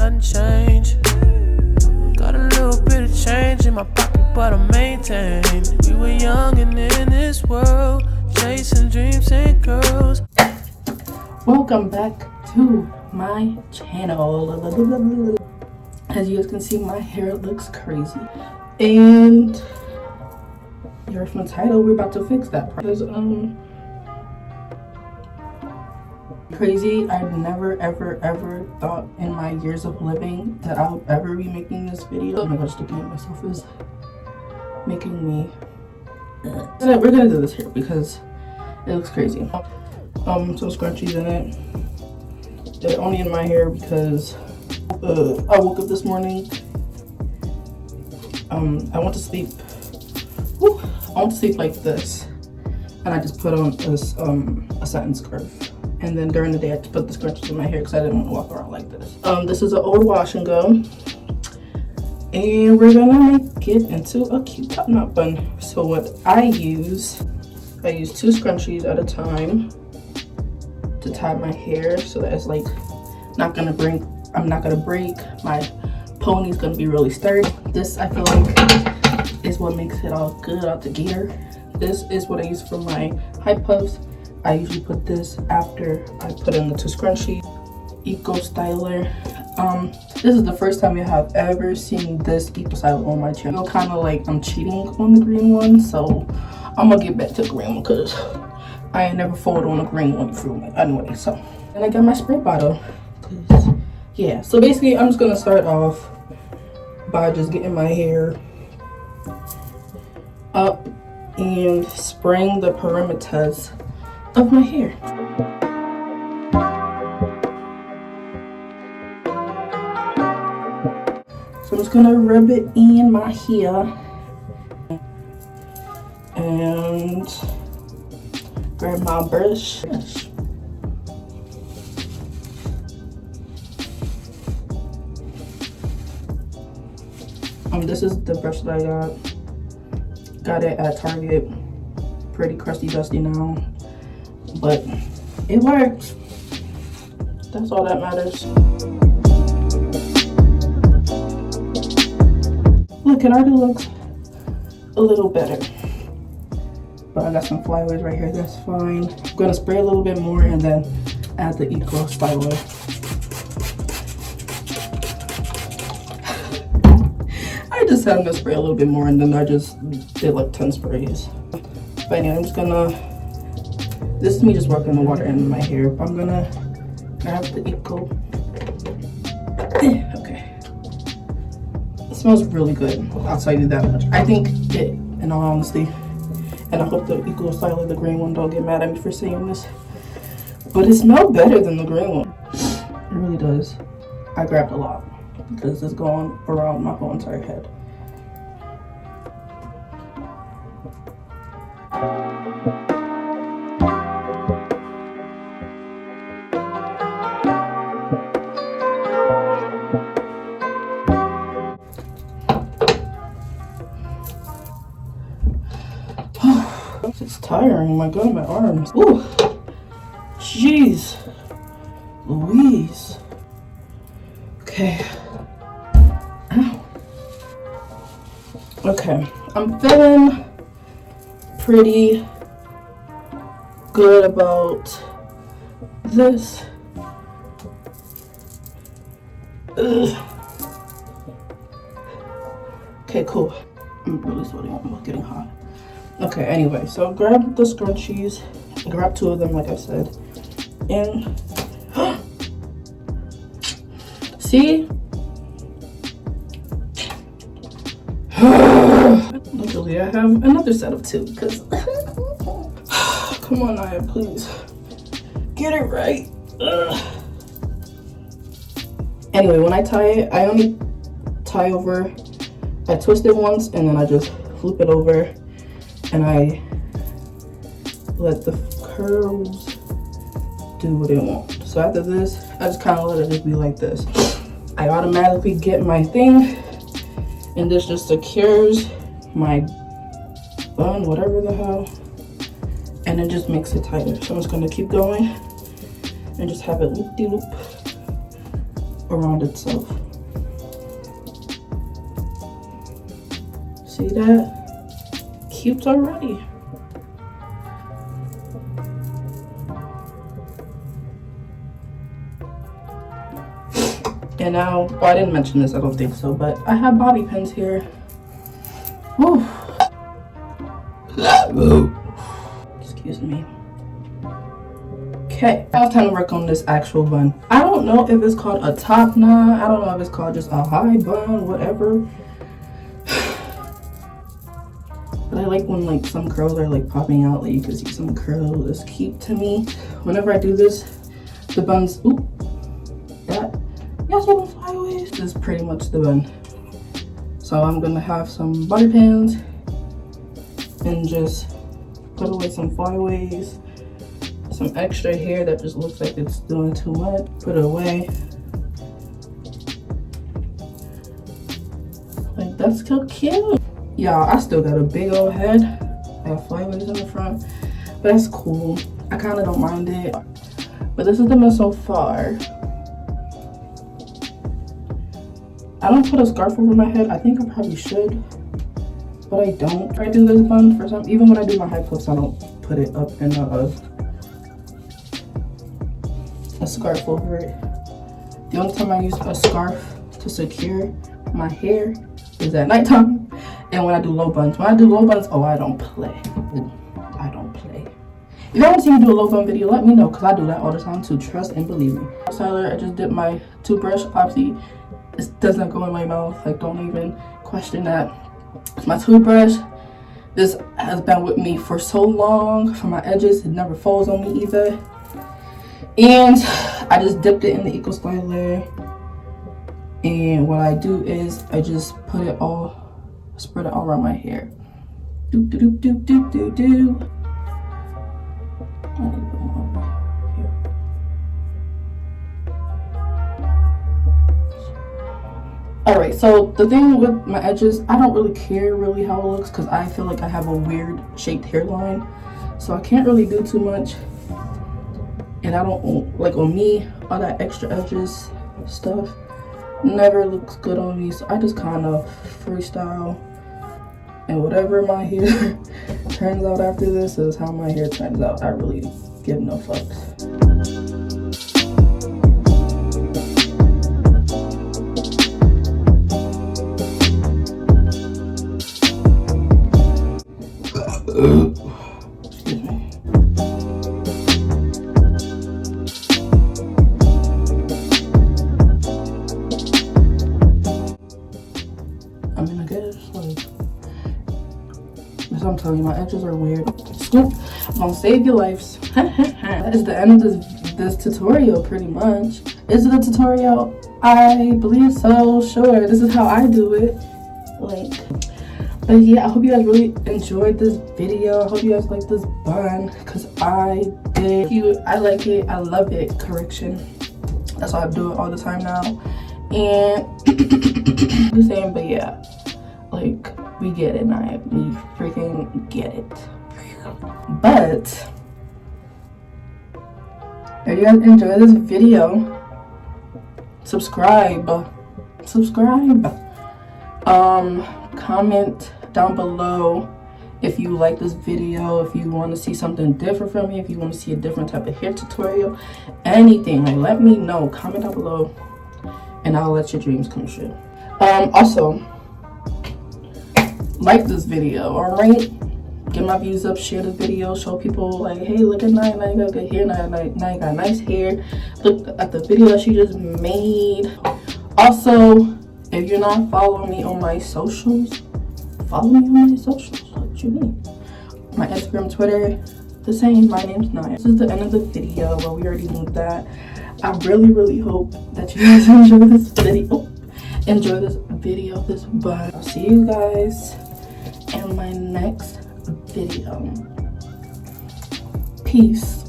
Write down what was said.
nothing changed. Got a little bit of change in my pocket, but I maintain. We were young and in this world, chasing dreams and girls. Welcome back to my channel. As you guys can see, my hair looks crazy, and you heard from the title, we're about to fix that because crazy. I've never ever thought in my years of living that I'll ever be making this video. Oh my gosh, looking at myself is making me we're gonna do this here because it looks crazy. Some scrunchies in it. They're only in my hair because I woke up this morning. I went to sleep. I went to sleep like this, and I just put on this a satin scarf. And then during the day, I just put the scrunchies in my hair because I didn't want to walk around like this. This is an old wash and go, and we're gonna make it into a cute top knot bun. So what I use 2 scrunchies at a time to tie my hair so that it's like not gonna break. I'm not gonna break. My pony's gonna be really sturdy. This I feel like is what makes it all good out the gear. This is what I use for my high puffs. I usually put this after I put in the 2 scrunchies. Eco Styler. This is the first time you have ever seen this Eco Styler on my channel. Kind of like I'm cheating on the green one, so I'm gonna get back to the green one because I ain't never folded on the green one through it anyway. So, and I got my spray bottle. Yeah, so basically I'm just gonna start off by just getting my hair up and spraying the perimeters of my hair. So I'm just gonna rub it in my hair and grab my brush. This is the brush that I got it at Target. Pretty crusty dusty now, but it works. That's all that matters. Look, it already looks a little better, but I got some flyaways right here. That's fine. I'm gonna spray a little bit more and then add the Eco Styler. I just had to spray a little bit more, and then I just did like 10 sprays. But anyway, I'm just gonna, this is me just working the water into my hair. I'm gonna grab the Eco. Okay. It smells really good, I'll tell you that much. I think it, in all honesty, and I hope the Eco Styler, the green one, don't get mad at me for saying this, but it smells better than the green one. It really does. I grabbed a lot because it's going around my whole entire head. It's tiring. My God, my arms. Ooh, jeez, Louise. Okay. Ow. Okay, I'm feeling pretty good about this. Ugh. Okay, cool. I'm really sweating. I'm getting hot. Okay, anyway, so grab the scrunchies, grab 2 of them like I said, and see? Luckily I have another set of 2 because come on, Naya, please get it right. Anyway, when I tie it, I only tie over, I twist it once and then I just flip it over and I let the curls do what they want. So after this, I just kind of let it just be like this. I automatically get my thing, and this just secures my bun, whatever the hell, and it just makes it tighter. So I'm just gonna keep going and just have it loop-de-loop around itself. See that? Cute already. And now, well, I didn't mention this, I don't think so, but I have bobby pins here. Whew. Excuse me. Okay, now it's time to work on this actual bun. I don't know if it's called a top knot. I don't know if it's called just a high bun, whatever. But I like when like some curls are like popping out, like you can see some curls. It's cute to me. Whenever I do this, the buns, oop, that, yes, little flyaways. This is pretty much the bun. So I'm gonna have some bobby pins and just put away some flyaways, some extra hair that just looks like it's doing too much. Put it away. Like, that's so cute. Y'all, I still got a big old head. I have flyaways in the front, but that's cool. I kind of don't mind it. But this is the mess so far. I don't put a scarf over my head. I think I probably should, but I don't. I do this bun for some, even when I do my high clips, I don't put it up in a scarf over it. The only time I use a scarf to secure my hair is at nighttime and when I do low buns. When I do low buns, oh, I don't play. I don't play. If you want to see me do a low bun video, let me know, because I do that all the time too. Trust and believe me. Styler, I just dipped my toothbrush. Obviously, it doesn't go in my mouth. Like, don't even question that. It's my toothbrush. This has been with me for so long. For my edges, it never falls on me either. And I just dipped it in the Eco Styler. And what I do is I just put it all, spread it all around my hair. Doop doop doop doop doop doop. I need to put more over here. Alright, so the thing with my edges, I don't really care really how it looks because I feel like I have a weird shaped hairline. So I can't really do too much. And I don't, like on me, all that extra edges stuff never looks good on me. So I just kind of freestyle. And whatever my hair turns out after this is how my hair turns out. I really give no fucks. Excuse me. I mean, I guess, like, I'm telling you, my edges are weird. Scoop, I'm gonna save your lives. That is the end of this tutorial, pretty much. Is it a tutorial? I believe so, sure. This is how I do it. Like, but yeah, I hope you guys really enjoyed this video. I hope you guys like this bun, because I did. I like it, I love it. Correction. That's why I do it all the time now. And the same, but yeah, like, we get it now. We freaking get it. But if you guys enjoyed this video, subscribe. Comment down below if you like this video, if you want to see something different from me, if you want to see a different type of hair tutorial, anything. Like, let me know. Comment down below and I'll let your dreams come true. Also, like this video, alright? Get my views up, share the video, show people like, hey, look at Naya, Naya got good hair, Naya got nice hair. Look at the video that she just made. Also, if you're not following me on my socials, follow me on my socials. What you mean? My Instagram, Twitter, the same. My name's Naya. This is the end of the video. Well, we already knew that. I really hope that you guys enjoy this video. This bun. I'll see you guys in my next video. Peace.